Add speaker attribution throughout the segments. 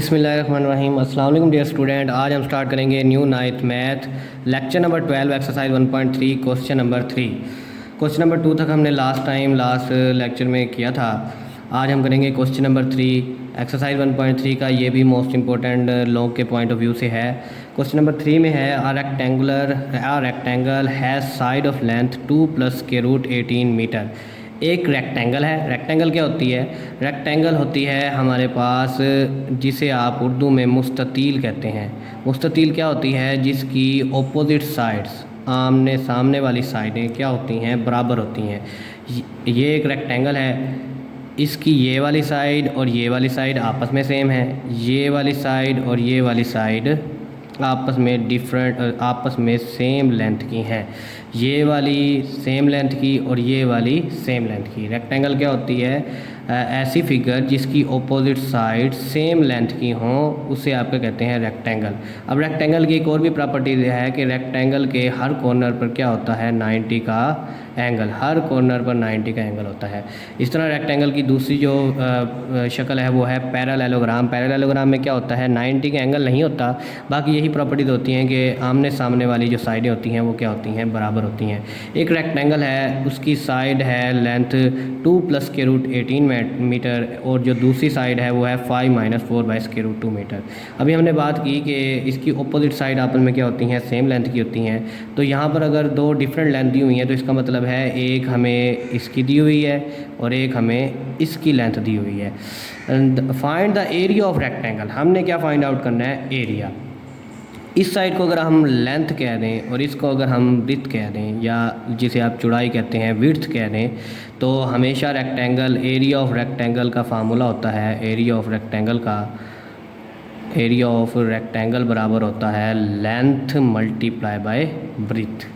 Speaker 1: बिस्मिल्लाहिर्रहमानिर्रहीम। अस्सलाम वालेकुम डियर स्टूडेंट। आज हम स्टार्ट करेंगे new ninth math lecture number 12 exercise 1.3 question number 3। Question number 2 तक हमने लास्ट लेक्चर में किया था। आज हम करेंगे क्वेश्चन नंबर 3 एक्सरसाइज 1.3 का। ये भी मोस्ट इंपॉर्टेंट लॉग के पॉइंट ऑफ व्यू से है। क्वेश्चन नंबर 3 में है a rectangle has side of length 2 + √18 metre. एक रेक्टेंगल है। रेक्टेंगल क्या होती है? रेक्टेंगल होती है हमारे पास जिसे आप उर्दू में मुस्ततील कहते हैं। मुस्ततील क्या होती है? जिसकी ऑपोजिट साइड्स, आमने सामने वाली साइडें क्या होती हैं? बराबर होती हैं। ये एक रेक्टेंगल है। इसकी ये वाली साइड और ये वाली साइड आपस में सेम है। ये वाली साइड और ये वाली साइड आपस में सेम लेंथ की हैं। ये वाली सेम लेंथ की और ये वाली सेम लेंथ की। रेक्टेंगल क्या होती है? ऐसी फिगर जिसकी ऑपोजिट साइड सेम लेंथ की हों, उसे आपके कहते हैं रेक्टेंगल। अब रेक्टेंगल की एक और भी प्रॉपर्टी है कि रेक्टेंगल के हर कॉर्नर पर क्या होता है? 90 का एंगल। हर कॉर्नर पर 90 का एंगल होता है। इस तरह रेक्टेंगल की दूसरी जो शक्ल है वो है पैरेललोग्राम। पैरेललोग्राम में क्या होता है? 90 का एंगल नहीं होता, बाकी यही प्रॉपर्टीज होती हैं कि आमने सामने वाली जो साइडें होती हैं वो क्या होती हैं? बराबर होती हैं। एक रेक्टेंगल है, उसकी साइड है लेंथ 2 + √18 मीटर और जो दूसरी साइड है वो है 5 - 4 / √2 मीटर। अभी हमने बात की कि इसकी ऑपोजिट साइड आपस में क्या होती हैं? सेम लेंथ की होती हैं। तो यहाँ पर अगर दो डिफरेंट लेंथ दी हुई हैं तो इसका मतलब है एक हमें इसकी दी हुई है और एक हमें इसकी लेंथ दी हुई है। Find the area of rectangle. हमने क्या फाइंड आउट करना है? एरिया। इस साइड को अगर हम लेंथ कह दें और इसको अगर हम विड्थ कह दें, या जिसे आप चौड़ाई कहते हैं विड्थ कह दें, तो हमेशा रेक्टेंगल एरिया ऑफ रेक्टेंगल का फार्मूला होता है। एरिया ऑफ रेक्टेंगल बराबर होता है length multiply by breadth.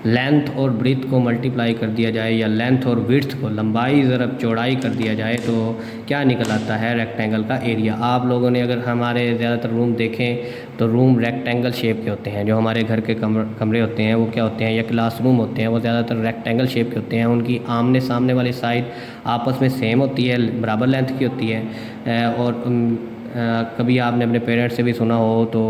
Speaker 1: Length और ब्रीथ को मल्टीप्लाई कर दिया जाए या लेंथ और विड्थ को, लंबाई ज़रब चौड़ाई कर दिया जाए, तो क्या निकल आता है? रेक्टेंगल का एरिया। आप लोगों ने अगर हमारे ज़्यादातर रूम देखें तो रूम रेक्टेंगल शेप के होते हैं। जो हमारे घर के कमरे होते हैं वो क्या होते हैं, या क्लासरूम होते हैं, वो ज़्यादातर रेक्टेंगल शेप के होते हैं। उनकी आमने सामने वाली साइड आपस में सेम होती है, बराबर लेंथ की होती है। और कभी आपने अपने पेरेंट्स से भी सुना हो तो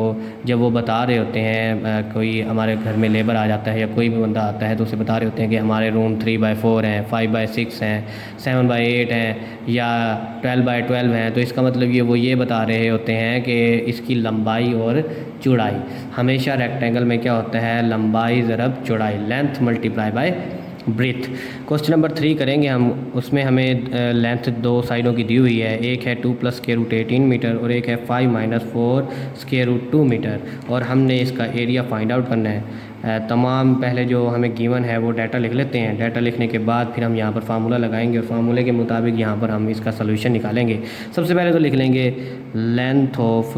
Speaker 1: जब वो बता रहे होते हैं, कोई हमारे घर में लेबर आ जाता है या कोई भी बंदा आता है तो उसे बता रहे होते हैं कि हमारे रूम 3/4 हैं, 5/6 हैं, 7/8 हैं या 12/12 हैं। तो इसका मतलब ये बता रहे होते हैं कि इसकी लंबाई और चौड़ाई। हमेशा रेक्टेंगल में क्या होता है? लंबाई ज़रब चौड़ाई, length multiply by breadth. Question number 3 करेंगे हम। उसमें हमें लेंथ दो साइडों की दी हुई है। एक है 2 + √18 मीटर और एक है 5 - 4 √2 मीटर। और हमने इसका एरिया फाइंड आउट करना है। तमाम पहले जो हमें गिवन है वो डाटा लिख लेते हैं। डाटा लिखने के बाद फिर हम यहाँ पर फार्मूला लगाएंगे और फार्मूले के मुताबिक यहाँ पर हम इसका सलूशन निकालेंगे। सबसे पहले तो लिख लेंगे length of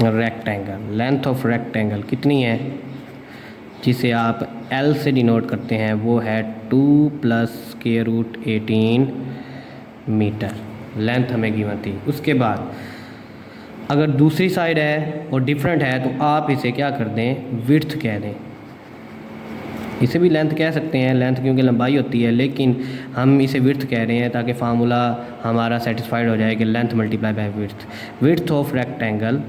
Speaker 1: rectangle. Length of rectangle कितनी है, जिसे आप L से डिनोट करते हैं, वो है 2 + √18 मीटर। लेंथ हमें गिवन थी। उसके बाद अगर दूसरी साइड है और डिफरेंट है तो आप इसे क्या कर दें? विड्थ कह दें। इसे भी लेंथ कह सकते हैं, लेंथ क्योंकि लंबाई होती है, लेकिन हम इसे विड्थ कह रहे हैं ताकि फार्मूला हमारा सेटिस्फाइड हो जाए कि length multiply bye width. Width of rectangle,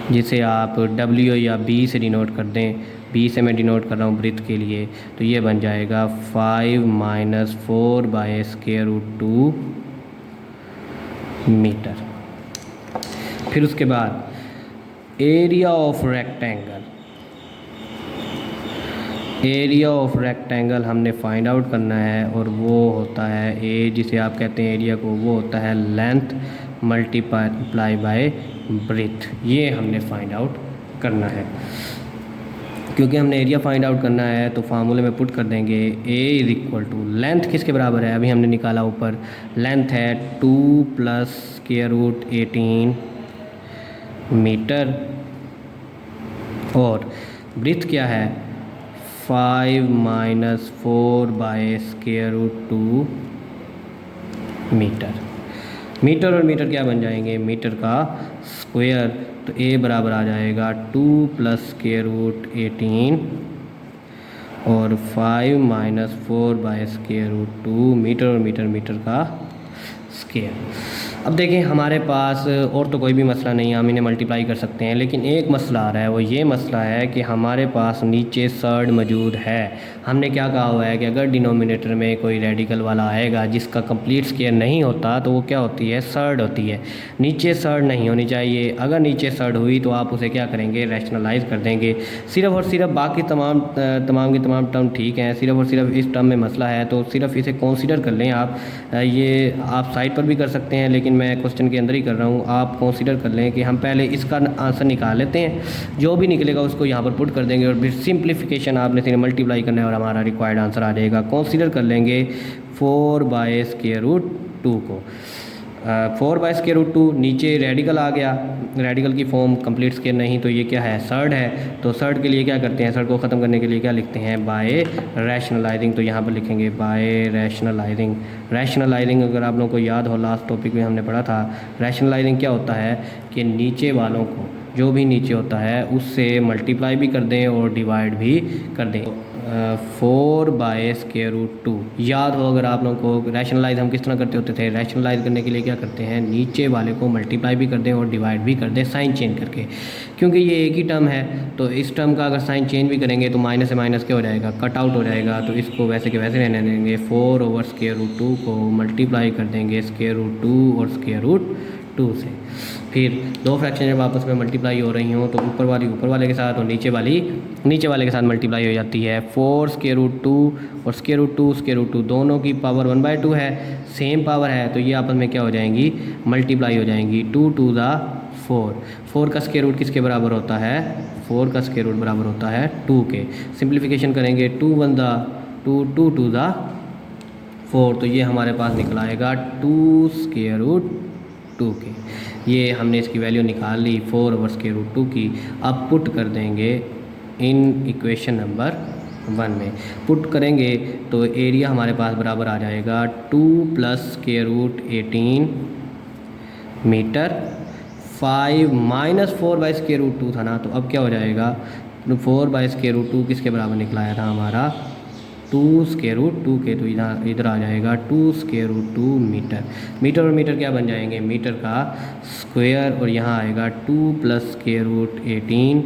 Speaker 1: जिसे आप W या B से डिनोट कर दें। B से मैं डिनोट कर रहा हूँ ब्रीथ के लिए, तो ये बन जाएगा 5 - 4 / √2 मीटर। फिर उसके बाद area of rectangle. Area of rectangle हमने फाइंड आउट करना है और वो होता है ए, जिसे आप कहते हैं एरिया को, वो होता है लेंथ मल्टीप्लाई बाय ब्रीथ। ये हमने फाइंड आउट करना है। क्योंकि हमने एरिया फाइंड आउट करना है तो फार्मूले में पुट कर देंगे A = लेंथ किसके बराबर है? अभी हमने निकाला ऊपर। लेंथ है 2 + √18 मीटर और ब्रीथ क्या है? 5 - 4 / √2 मीटर। मीटर और मीटर क्या बन जाएंगे? मीटर का स्क्वायर। तो A बराबर आ जाएगा 2 + √18 और 5 - 4 / √2 मीटर और मीटर का स्क्वायर। अब देखें हमारे पास और तो कोई भी मसला नहीं है, हम इन्हें मल्टीप्लाई कर सकते हैं, लेकिन एक मसला आ रहा है, वो ये मसला है कि हमारे पास नीचे सर्ड मौजूद है। हमने क्या कहा हुआ है कि अगर डिनोमिनेटर में कोई रेडिकल वाला आएगा जिसका कंप्लीट स्क्वायर नहीं होता तो वो क्या होती है, सर्ड होती है। नीचे सर्ड नहीं होनी चाहिए, अगर नीचे सर्ड हुई तो आप उसे क्या करेंगे, रैशनलाइज कर देंगे। सिर्फ़ और सिर्फ बाकी तमाम की तमाम टर्म ठीक हैं, सिर्फ़ और सिर्फ इस टर्म में मसला है, तो सिर्फ इसे कंसीडर कर लें आप। ये आप साइड पर भी कर सकते हैं, लेकिन मैं क्वेश्चन के अंदर ही कर रहा हूँ। आप कंसीडर कर लें कि हम पहले इसका आंसर निकाल लेते हैं, जो भी निकलेगा उसको यहाँ पर पुट कर देंगे और फिर सिंप्लीफिकेशन आपने सिर्फ मल्टीप्लाई करना है और हमारा रिक्वायर्ड आंसर आ जाएगा। कंसीडर कर लेंगे 4/√2 को। 4/√2 नीचे रेडिकल आ गया, रेडिकल की फॉर्म कंप्लीट स्क्वायर नहीं, तो ये क्या है, सर्ड है। तो सर्ड के लिए क्या करते हैं, सर्ड को ख़त्म करने के लिए क्या लिखते हैं, बाय रैशनलाइजिंग। तो यहाँ पर लिखेंगे बाय रैशनलाइजिंग। रैशनलाइजिंग अगर आप लोगों को याद हो, लास्ट टॉपिक में हमने पढ़ा था, रैशनलाइजिंग क्या होता है कि नीचे वालों को, जो भी नीचे होता है उससे मल्टीप्लाई भी कर दें और डिवाइड भी कर दें। 4/√2 याद हो अगर आप लोगों को, रैशनलाइज हम किस तरह करते होते थे, रैशनलाइज करने के लिए क्या करते हैं, नीचे वाले को मल्टीप्लाई भी कर दें और डिवाइड भी कर दें साइन चेंज करके, क्योंकि ये एक ही टर्म है। तो इस टर्म का अगर साइन चेंज भी करेंगे तो माइनस से माइनस क्या हो जाएगा, कट आउट हो जाएगा। तो इसको वैसे के वैसे रहने देंगे। 4/√2 को मल्टीप्लाई कर देंगे √2 और √2 से। फिर दो फ्रैक्शन जब आपस में मल्टीप्लाई हो रही हों तो ऊपर वाली ऊपर वाले के साथ और नीचे वाली नीचे वाले के साथ मल्टीप्लाई हो जाती है। 4/√2 और √2 दोनों की पावर 1/2 है, सेम पावर है, तो ये आपस में क्या हो जाएंगी, मल्टीप्लाई हो जाएंगी। 2 2 ज़ा 4, 4 का स्क्वायर रूट किसके बराबर होता है, 4 का स्क्वायर रूट बराबर होता है 2 के। सिंप्लीफिकेशन करेंगे, 2 1 ज़ा 2, 2 2 ज़ा 4, तो ये हमारे पास निकल आएगा 2√2 के। ये हमने इसकी वैल्यू निकाल ली 4/√2 की। अब पुट कर देंगे इन इक्वेशन नंबर 1 में। पुट करेंगे तो एरिया हमारे पास बराबर आ जाएगा 2 + √18 मीटर। 5 - 4/√2 था ना, तो अब क्या हो जाएगा, 4/√2 किसके बराबर निकलाया था हमारा, 2√2 के। तो इधर आ जाएगा 2√2 मीटर। मीटर और मीटर क्या बन जाएंगे, मीटर का स्क्वायर, और यहाँ आएगा 2 + √18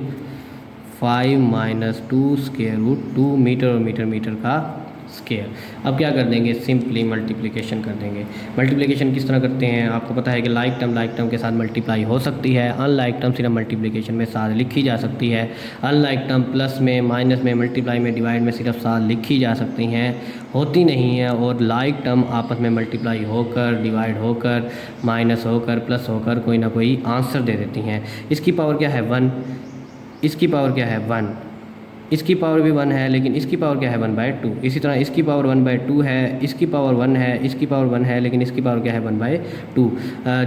Speaker 1: 5 - 2√2 मीटर, और मीटर का स्क्वायर। अब क्या कर देंगे, सिंपली मल्टीप्लिकेशन कर देंगे। मल्टीप्लिकेशन किस तरह करते हैं, आपको पता है कि लाइक टर्म के साथ मल्टीप्लाई हो सकती है, अनलाइक टर्म सिर्फ मल्टीप्लिकेशन में साथ लिखी जा सकती है। अनलाइक टर्म प्लस में, माइनस में, मल्टीप्लाई में, डिवाइड में सिर्फ साथ लिखी जा सकती हैं, होती नहीं है। और लाइक टर्म आपस में मल्टीप्लाई होकर, डिवाइड होकर, माइनस होकर, प्लस होकर कोई ना कोई आंसर दे देती हैं। इसकी पावर क्या है 1, इसकी पावर क्या है 1, इसकी पावर भी 1 है, लेकिन इसकी पावर क्या है 1/2। इसी तरह इसकी पावर 1/2 है, इसकी पावर 1 है, इसकी पावर 1 है, लेकिन इसकी पावर क्या है 1/2।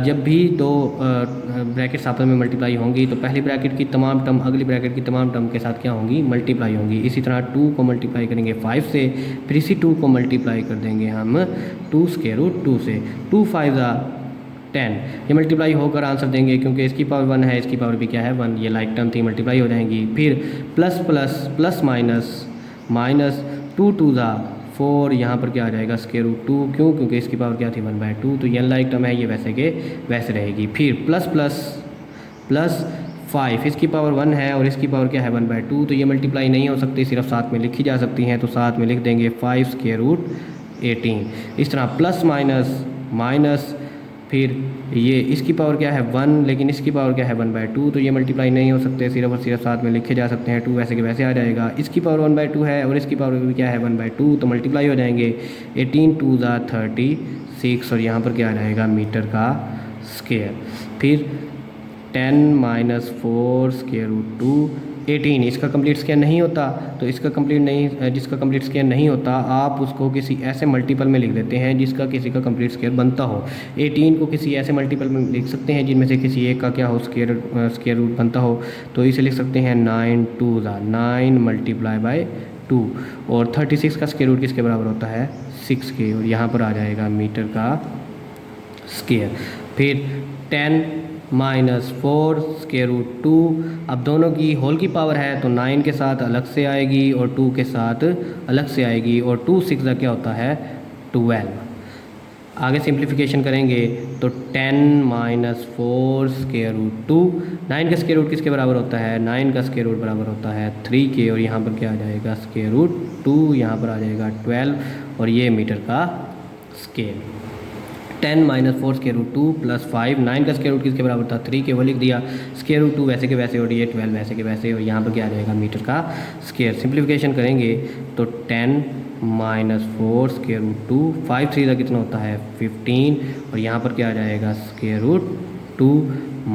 Speaker 1: जब भी दो ब्रैकेट्स आपस में मल्टीप्लाई होंगी तो पहली ब्रैकेट की तमाम टर्म अगली ब्रैकेट की तमाम टर्म के साथ क्या होंगी, मल्टीप्लाई होंगी। इसी तरह 2 को मल्टीप्लाई करेंगे 5 से, फिर इसी 2 को मल्टीप्लाई कर देंगे हम 2√2 से। 2 5 ज़ा 10, ये मल्टीप्लाई होकर आंसर देंगे, क्योंकि इसकी पावर 1 है, इसकी पावर भी क्या है 1, ये लाइक टर्म थी, मल्टीप्लाई हो जाएंगी। फिर plus plus plus minus minus 2 2 ज़ा 4, यहाँ पर क्या आ जाएगा √2, क्यों, क्योंकि इसकी पावर क्या थी 1/2, तो ये लाइक टर्म है, ये वैसे के वैसे रहेगी। फिर प्लस प्लस प्लस 5, इसकी पावर 1 है और इसकी पावर क्या है 1/2, तो ये मल्टीप्लाई नहीं हो सकती, सिर्फ साथ में लिखी जा सकती हैं, तो साथ में लिख देंगे 5√18। इस तरह प्लस माइनस माइनस, फिर ये इसकी पावर क्या है 1, लेकिन इसकी पावर क्या है 1/2, तो ये मल्टीप्लाई नहीं हो सकते, सिर्फ और सिर्फ साथ में लिखे जा सकते हैं। 2 वैसे के वैसे आ जाएगा। इसकी पावर 1/2 है और इसकी पावर भी क्या है 1/2, तो मल्टीप्लाई हो जाएंगे। 18 2 ज़ा 36, और यहाँ पर क्या आ जाएगा मीटर का स्क्वायर। फिर 10 - 4√2 18, इसका कंप्लीट स्क्वायर नहीं होता, तो इसका कंप्लीट नहीं, जिसका कंप्लीट स्क्वायर नहीं होता आप उसको किसी ऐसे मल्टीपल में लिख देते हैं जिसका किसी का कंप्लीट स्क्वायर बनता हो। 18 को किसी ऐसे मल्टीपल में लिख सकते हैं जिनमें से किसी एक का क्या हो, स्क्वायर रूट बनता हो, तो इसे लिख सकते हैं 9 2 ज़ा 9 × 2, और 36 का स्क्वायर रूट किसके बराबर होता है 6 के, और यहाँ पर आ जाएगा मीटर का स्क्वायर। फिर 10 - 4√2, अब दोनों की होल की पावर है तो 9 के साथ अलग से आएगी और 2 के साथ अलग से आएगी, और 2 6 क्या होता है 12। आगे सिंप्लीफिकेशन करेंगे तो 10 माइनस 4 स्क्वायर रूट 2, 9 का स्क्वायर रूट किसके बराबर होता है, 9 का स्क्वायर रूट बराबर होता है 3 के, और यहाँ पर क्या आ जाएगा स्क्वायर रूट 2, यहाँ पर आ जाएगा 12, और ये मीटर का scale. 10 minus 4 square root 2 plus 5, 9 का स्क्वायर रूट किसके बराबर था 3 के, वो लिख दिया, स्क्वायर रूट 2 वैसे के वैसे, और ये 12 वैसे के वैसे, और यहाँ पर क्या आ जाएगा मीटर का स्क्वायर। सिंप्लीफिकेशन करेंगे तो 10 माइनस 4 स्क्वायर रूट 2, 5 3 का कितना होता है 15, और यहाँ पर क्या आ जाएगा स्क्वायर रूट 2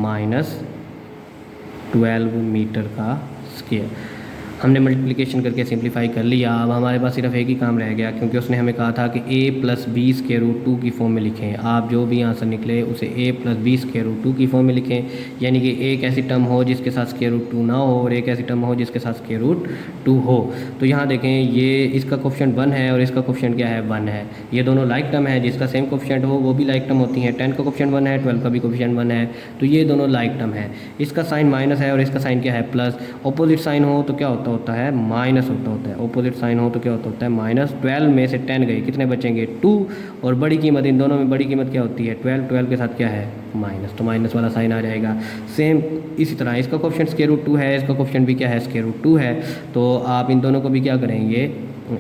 Speaker 1: माइनस 12 मीटर का स्क्वायर। हमने मल्टीप्लिकेशन करके सिंप्लीफाई कर लिया। अब हमारे पास सिर्फ एक ही काम रह गया, क्योंकि उसने हमें कहा था कि a plus B square root 2 की फॉर्म में लिखें। आप जो भी आंसर निकले उसे a plus B square root 2 की फॉर्म में लिखें, यानी कि एक ऐसी टर्म हो जिसके साथ स्क्वायर रूट 2 ना हो, और एक ऐसी टर्म हो जिसके साथ स्क्वायर रूट 2 हो। तो यहाँ देखें, ये इसका कोफिशिएंट 1 है और इसका कोफिशिएंट क्या है 1 है। ये दोनों लाइक टर्म है, जिसका सेम कोफिशिएंट हो वो भी लाइक टर्म होती है। 10 का कोफिशिएंट 1 है, 12 का भी कोफिशिएंट 1 है, तो ये दोनों लाइक टर्म है। इसका साइन माइनस है और इसका साइन क्या है प्लस। अपोजिट साइन हो तो क्या होता है माइनस होता है। अपोजिट साइन हो तो क्या होता है माइनस। 12 में से 10 गए, कितने बचेंगे 2, और बड़ी कीमत इन दोनों में बड़ी कीमत क्या होती है 12, 12 के साथ क्या है माइनस, तो माइनस वाला साइन आ जाएगा। सेम इसी तरह इसका कोफिशिएंट स्क्वायर रूट 2 है, इसका कोफिशिएंट भी क्या है स्क्वायर रूट 2 है, तो आप इन दोनों को भी क्या करेंगे,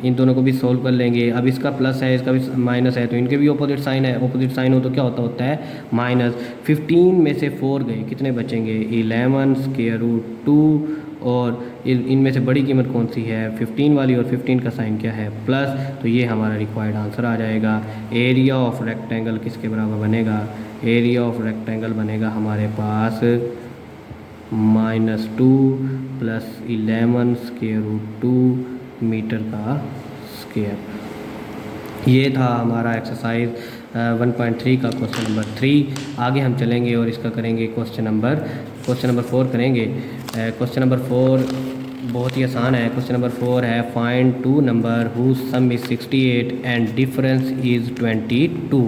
Speaker 1: इन दोनों को भी सोल्व कर लेंगे। अब इसका प्लस है, इसका भी माइनस है, तो इनके भी ऑपोजिट साइन है। ऑपोजिट साइन हो तो क्या होता है माइनस। 15 में से 4 गए, कितने बचेंगे 11 स्क्वायर रूट 2, और इनमें से बड़ी कीमत कौन सी है 15 वाली, और 15 का साइन क्या है प्लस। तो ये हमारा रिक्वायर्ड आंसर आ जाएगा। एरिया ऑफ रेक्टेंगल किसके बराबर बनेगा, एरिया ऑफ रेक्टेंगल बनेगा हमारे पास -2 प्लस 11 स्क्वायर रूट 2 मीटर का स्क्वायर। ये था हमारा एक्सरसाइज 1.3 का क्वेश्चन नंबर 3। आगे हम चलेंगे और इसका करेंगे क्वेश्चन नंबर 4 करेंगे। क्वेश्चन नंबर 4 बहुत ही आसान है। क्वेश्चन नंबर 4 है, find 2 number whose sum is 68 and difference is 22।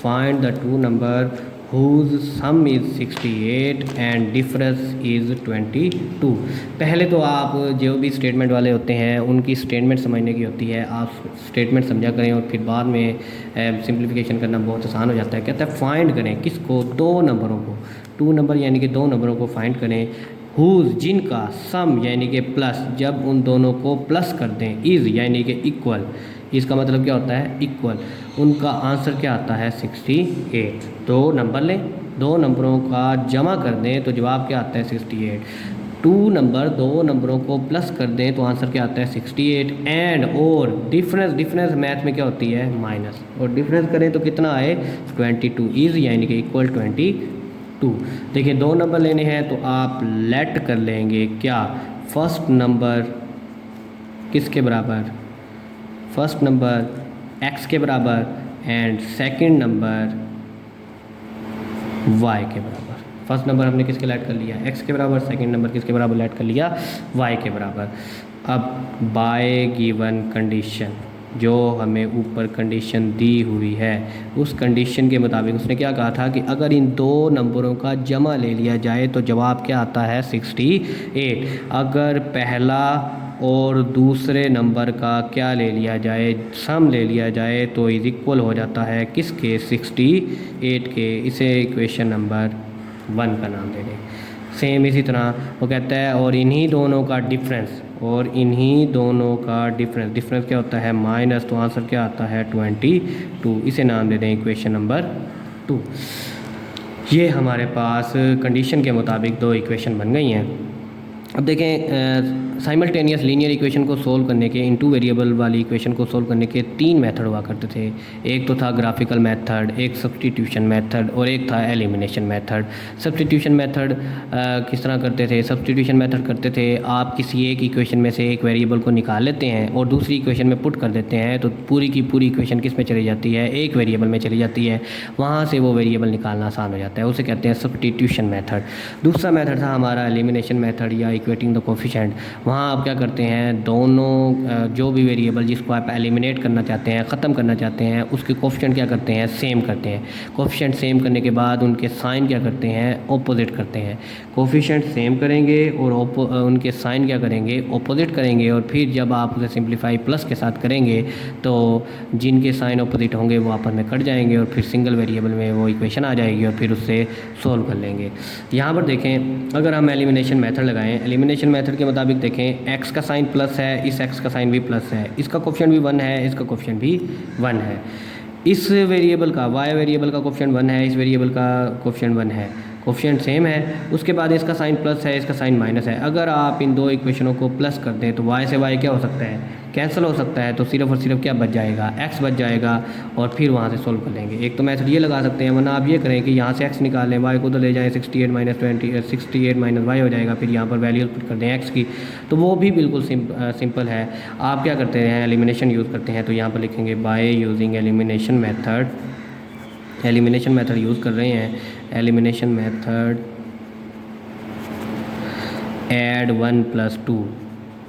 Speaker 1: Find the 2 number whose sum is 68 and difference is 22। पहले तो आप जो भी स्टेटमेंट वाले होते हैं उनकी स्टेटमेंट समझने की होती है, आप स्टेटमेंट समझा करें और फिर बाद में सिंप्लीफिकेशन करना बहुत आसान हो जाता है। कहता है फाइंड करें किसको, 2 नंबरों को, 2 नंबर यानी कि 2 नंबरों को फाइंड करें। हुज जिनका, सम यानी कि प्लस, जब उन दोनों को प्लस कर दें, इज़ यानी कि इक्वल, इसका मतलब क्या होता है इक्वल, उनका आंसर क्या आता है 68। 2 नंबर लें, 2 नंबरों का जमा कर दें तो जवाब क्या आता है 68। 2 नंबर 2 नंबरों को प्लस कर दें तो आंसर क्या आता है 68। एंड और डिफरेंस मैथ में क्या होती है माइनस, और डिफरेंस करें तो कितना आए 22, इज़ यानी कि इक्वल 22। देखिए 2 नंबर लेने हैं तो आप लेट कर लेंगे क्या, फर्स्ट नंबर किसके बराबर, फर्स्ट नंबर x के बराबर एंड सेकंड नंबर y के बराबर। फर्स्ट नंबर हमने किसके लेट कर लिया x के बराबर, सेकंड नंबर किसके बराबर लेट कर लिया y के बराबर। अब बाय गिवन कंडीशन, जो हमें ऊपर कंडीशन दी हुई है उस कंडीशन के मुताबिक उसने क्या कहा था कि अगर इन 2 नंबरों का जमा ले लिया जाए तो जवाब क्या आता है 68। अगर पहला और दूसरे नंबर का क्या ले लिया जाए, सम ले लिया जाए तो इज इक्वल हो जाता है किसके 68 के। इसे इक्वेशन नंबर 1 का नाम दे दें। सेम इसी तरह वो कहता है और इन्हीं दोनों का डिफरेंस, और इन्हीं दोनों का डिफरेंस क्या होता है माइनस, तो आंसर क्या आता है 22। इसे नाम दे दें इक्वेशन नंबर 2। ये हमारे पास कंडीशन के मुताबिक 2 इक्वेशन बन गई हैं। अब देखें साइमल्टेनियस लीनियर इक्वेशन को सोल्व करने के, इन 2 वेरिएबल वाली इक्वेशन को सोल्व करने के 3 मेथड हुआ करते थे। एक तो था ग्राफिकल मेथड, एक सब्स्टिट्यूशन मेथड, और एक था एलिमिनेशन मेथड। सब्स्टिट्यूशन मेथड किस तरह करते थे, सब्स्टिट्यूशन मेथड करते थे आप किसी एक इक्वेशन में से एक वेरिएबल को निकाल लेते हैं और दूसरी इक्वेशन में पुट कर देते हैं, तो पूरी की पूरी इक्वेशन किस में चली जाती है, एक वेरिएबल में चली जाती है, वहाँ से वो वेरिएबल निकालना आसान हो जाता है, उसे कहते हैं सब्स्टिट्यूशन मेथड। दूसरा मेथड था हमारा एलिमिनेशन मेथड या इक्वेटिंग द कोफिशेंट, वहाँ आप क्या करते हैं, दोनों जो भी वेरिएबल जिसको आप एलिमिनेट करना चाहते हैं, ख़त्म करना चाहते हैं, उसके कोफिशेंट क्या करते हैं, सेम करते हैं। कोफिशेंट सेम करने के बाद उनके साइन क्या करते हैं, ऑपोजिट करते हैं। कोफिशेंट सेम करेंगे और उनके साइन क्या करेंगे, ऑपोजिट करेंगे। और फिर जब आप उसे सिंप्लीफाई प्लस के साथ करेंगे तो जिनके साइन ऑपोजिट होंगे वो आपस में कट जाएंगे और फिर सिंगल वेरिएबल में वो इक्वेशन आ जाएगी और फिर उससे सोल्व कर लेंगे। यहाँ पर देखें, अगर हम एलिमिनेशन मेथड लगाएं, एलिमिनेशन मेथड के मुताबिक देखें, एक्स का साइन प्लस है, इस एक्स का साइन भी प्लस है, इसका कोफिशिएंट भी 1 है, इसका कोफिशिएंट भी 1 है। इस वेरिएबल का, वाई वेरिएबल का कोफिशिएंट 1 है, इस वेरिएबल का कोफिशिएंट 1 है, कोफिशिएंट सेम है। उसके बाद इसका साइन प्लस है, इसका साइन माइनस है। अगर आप इन दो इक्वेशनों को प्लस कर दें तो y से y क्या हो सकता है, कैंसिल हो सकता है। तो सिर्फ और सिर्फ क्या बच जाएगा, x बच जाएगा और फिर वहाँ से सोल्व कर लेंगे। एक तो मेथड ये लगा सकते हैं, वरना आप ये करें कि यहाँ से x निकाल लें, y को तो ले जाएँ, 68 माइनस y हो जाएगा, फिर यहाँ पर वैल्यू पुट कर दें x की, तो वो भी बिल्कुल सिंपल है। आप क्या करते हैं, एलिमिनेशन यूज़ करते हैं, तो यहाँ पर लिखेंगे by using elimination method. Elimination method use कर रहे हैं, elimination method add 1 + 2,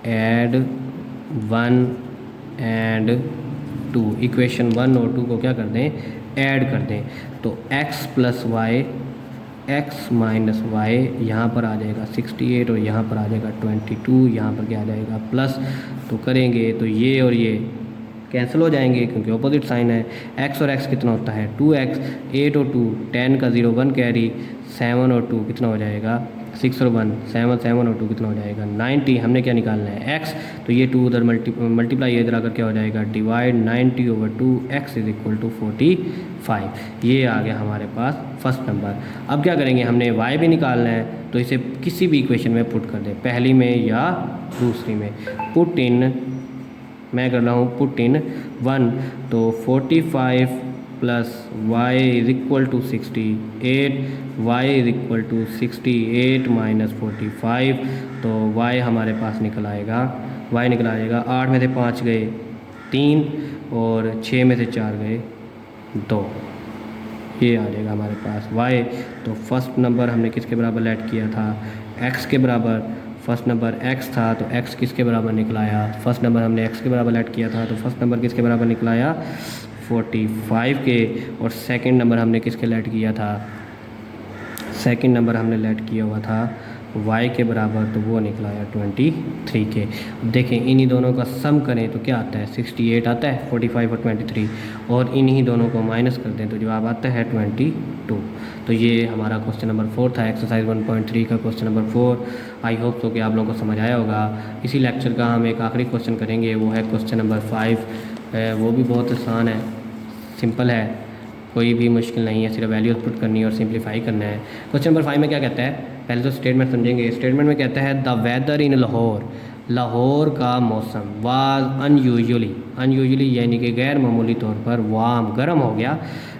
Speaker 1: add 1 and 2, equation 1 और 2 को क्या कर दें, ऐड कर दें। तो x + y, x - y, यहाँ पर आ जाएगा 68 और यहाँ पर आ जाएगा 22, यहाँ पर क्या आ जाएगा प्लस। तो करेंगे तो ये और ये कैंसिल हो जाएंगे क्योंकि ऑपोजिट साइन है। x और x कितना होता है, 2x, 8 और 2 10 का 0 1 कैरी, 7 और 2 कितना हो जाएगा, 6 और 1 7, 7 और 2 कितना हो जाएगा, 90। हमने क्या निकालना है, x, तो ये 2 उधर मल्टीप्लाई इधर आकर क्या हो जाएगा, डिवाइड 90/2, x = 45। ये आ गया हमारे पास फर्स्ट नंबर। अब क्या करेंगे, हमने y भी निकालना है, तो इसे किसी भी इक्वेशन में पुट कर दें, पहली में या दूसरी में। पुट इन, मैं कर रहा हूँ पुट इन 1, तो 45 + y = 68, y = 68 - 45, तो y हमारे पास निकल आएगा, y निकल आएगा 8 में से 5 गए 3 और 6 में से 4 गए 2, ये आ जाएगा हमारे पास y। तो फर्स्ट नंबर हमने किसके बराबर ऐड किया था, x के बराबर। फर्स्ट नंबर x था तो x किसके बराबर निकलाया, फर्स्ट नंबर हमने x के बराबर ऐड किया था तो फर्स्ट नंबर किसके बराबर निकलाया, 45 के। और सेकंड नंबर हमने किसके ऐड किया था, सेकंड नंबर हमने ऐड किया हुआ था y के बराबर, तो वो निकलाया 23 के। देखें इन्हीं दोनों का सम करें तो क्या आता है, 68 आता है, 45 और 23, और इन्हीं दोनों को माइनस कर दें तो जवाब आता है 22। तो ये हमारा क्वेश्चन नंबर 4 था, एक्सरसाइज 1.3 का क्वेश्चन नंबर 4। आई होप तो कि आप लोगों को समझ आया होगा। इसी लेक्चर का हम एक आखिरी क्वेश्चन करेंगे, वो है क्वेश्चन नंबर 5। वो भी बहुत आसान है, सिंपल है, कोई भी मुश्किल नहीं है, सिर्फ वैल्यूज पुट करनी है और सिंप्लीफाई करना है। क्वेश्चन नंबर 5 में क्या कहता है, पहले तो स्टेटमेंट समझेंगे। स्टेटमेंट में कहता है द वेदर इन लाहौर, लाहौर का मौसम वाज अनयूजुअली यानी कि गैर मामूली तौर पर वार्म, गर्म हो गया।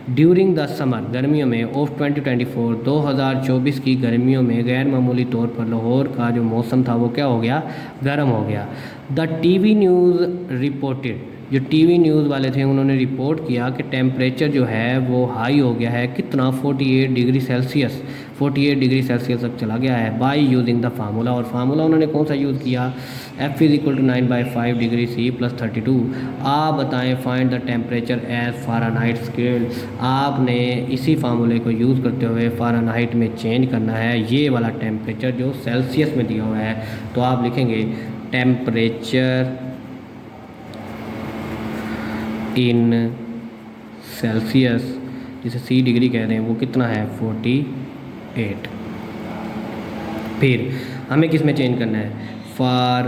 Speaker 1: ड्यूरिंग द समर, गर्मियों में, ऑफ 2024, 2024 की गर्मियों में गैर मामूली तौर पर लाहौर का जो मौसम था वो क्या हो गया, गर्म हो गया। द टीवी न्यूज़ रिपोर्टेड, जो टीवी न्यूज़ वाले थे उन्होंने रिपोर्ट किया कि टेम्परेचर जो है वो हाई हो गया है, कितना, 48 डिग्री सेल्सियस, 48 डिग्री सेल्सियस तक चला गया है। बाय यूजिंग द फार्मूला, और फार्मूला उन्होंने कौन सा यूज़ किया, F = 9/5 डिग्री C + 32। आप बताएं find the temperature as Fahrenheit scale. आपने इसी फार्मूले को यूज़ करते हुए फ़ारेनहाइट में चेंज करना है ये वाला टेम्परेचर जो सेल्सियस में दिया हुआ है। तो आप लिखेंगे टेम्परेचर इन सेल्सियस, जिसे C डिग्री कह रहे हैं, वो कितना है, 48। फिर हमें किस में चेंज करना है, फॉर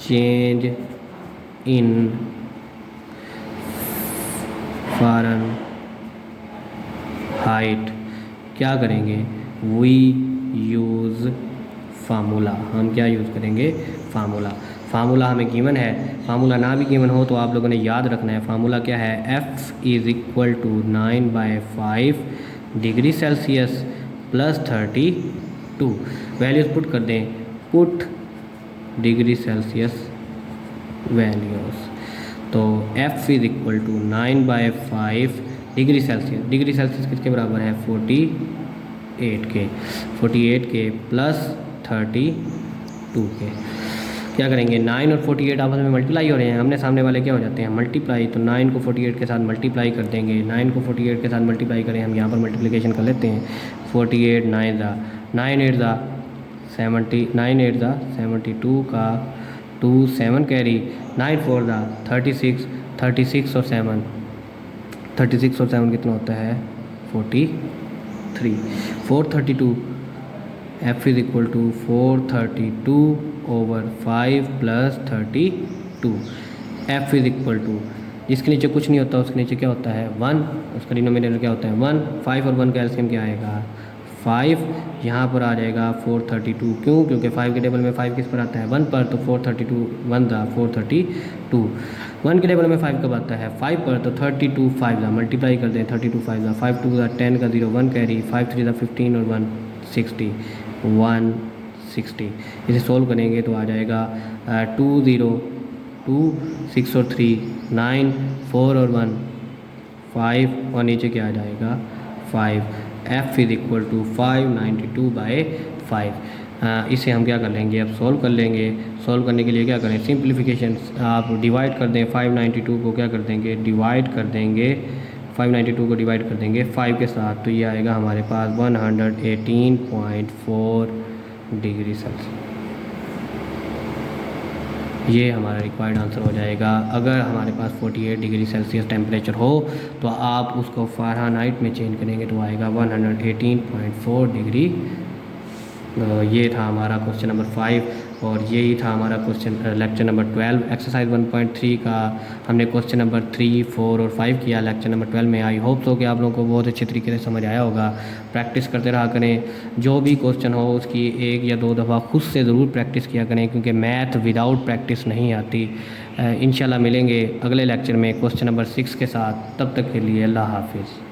Speaker 1: चेंज इन फ़ारेनहाइट क्या करेंगे, वी यूज़ फार्मूला। हम क्या यूज़ करेंगे, फार्मूला। फार्मूला हमें गिवन है, फार्मूला ना भी गिवन हो तो आप लोगों ने याद रखना है। फार्मूला क्या है, F = 9/5 degree Celsius + 32। Values put कर दें, पुट डिग्री सेल्सियस वैल्यूज़। तो F = 9/5 degree Celsius, degree Celsius किसके बराबर है, 48 के, 48 के + 32। 2 के। क्या करेंगे, 9 और 48 आपस में मल्टीप्लाई हो रहे हैं, हमने सामने वाले क्या हो जाते हैं मल्टीप्लाई, तो 9 को 48 के साथ मल्टीप्लाई कर देंगे। 9 को 48 के साथ मल्टीप्लाई करें, हम यहाँ पर मल्टीप्लिकेशन कर लेते हैं। 48 9 ज़ा 9 8 ज़ा 70 9 8 ज़ा 72 का 2 7 कैरी 9 4 ज़ा 36 36 और 7 36 और 7 कितना होता है 43 432 f is equal to 432 over 5 plus 32 f is equal to, जिसके नीचे कुछ नहीं होता उसके नीचे क्या होता है 1, उसका डिनोमिनेटर क्या होता है 1। 5 और 1 का एलसीएम क्या आएगा 5, यहाँ पर आ जाएगा 432। क्यों, क्योंकि 5 के टेबल में 5 किस पर आता है 1 पर, तो 432 1 था 432। 1 के टेबल में 5 कब आता है 5 पर, तो 32 5 ज़ा मल्टीप्लाई कर दें, 32 5 ज़ा 5 2 ज़ा 10 का 0 1 कैरी 5 3 ज़ा 15 और 1 60 160। इसे सोल्व करेंगे तो आ जाएगा 2 0 2 6 और 3 9 4 और 1 5 और नीचे क्या आ जाएगा 5। f is equal to 592/5। इसे हम क्या कर लेंगे अब सोल्व कर लेंगे। सोल्व करने के लिए क्या करें, सिंप्लीफिकेशन आप डिवाइड कर दें 592 को, क्या कर देंगे डिवाइड कर देंगे 592 को डिवाइड कर देंगे 5 के साथ, तो ये आएगा हमारे पास 118.4 डिग्री सेल्सियस। ये हमारा रिक्वायर्ड आंसर हो जाएगा। अगर हमारे पास 48 डिग्री सेल्सियस टेम्परेचर हो तो आप उसको फ़ारेनहाइट में चेंज करेंगे तो आएगा 118.4 डिग्री। ये था हमारा क्वेश्चन नंबर 5 और यही था हमारा क्वेश्चन लेक्चर नंबर 12 एक्सरसाइज 1.3 का। हमने क्वेश्चन नंबर 3 4 और 5 किया लेक्चर नंबर 12 में। आई होप सो कि आप लोगों को बहुत अच्छे तरीके से समझ आया होगा। प्रैक्टिस करते रहा करें, जो भी क्वेश्चन हो उसकी 1 या 2 दफ़ा खुद से ज़रूर प्रैक्टिस किया करें, क्योंकि मैथ विदाउट प्रैक्टिस नहीं आती। इंशाल्लाह मिलेंगे अगले लेक्चर में क्वेश्चन नंबर 6 के साथ। तब तक के लिए अल्लाह हाफिज़।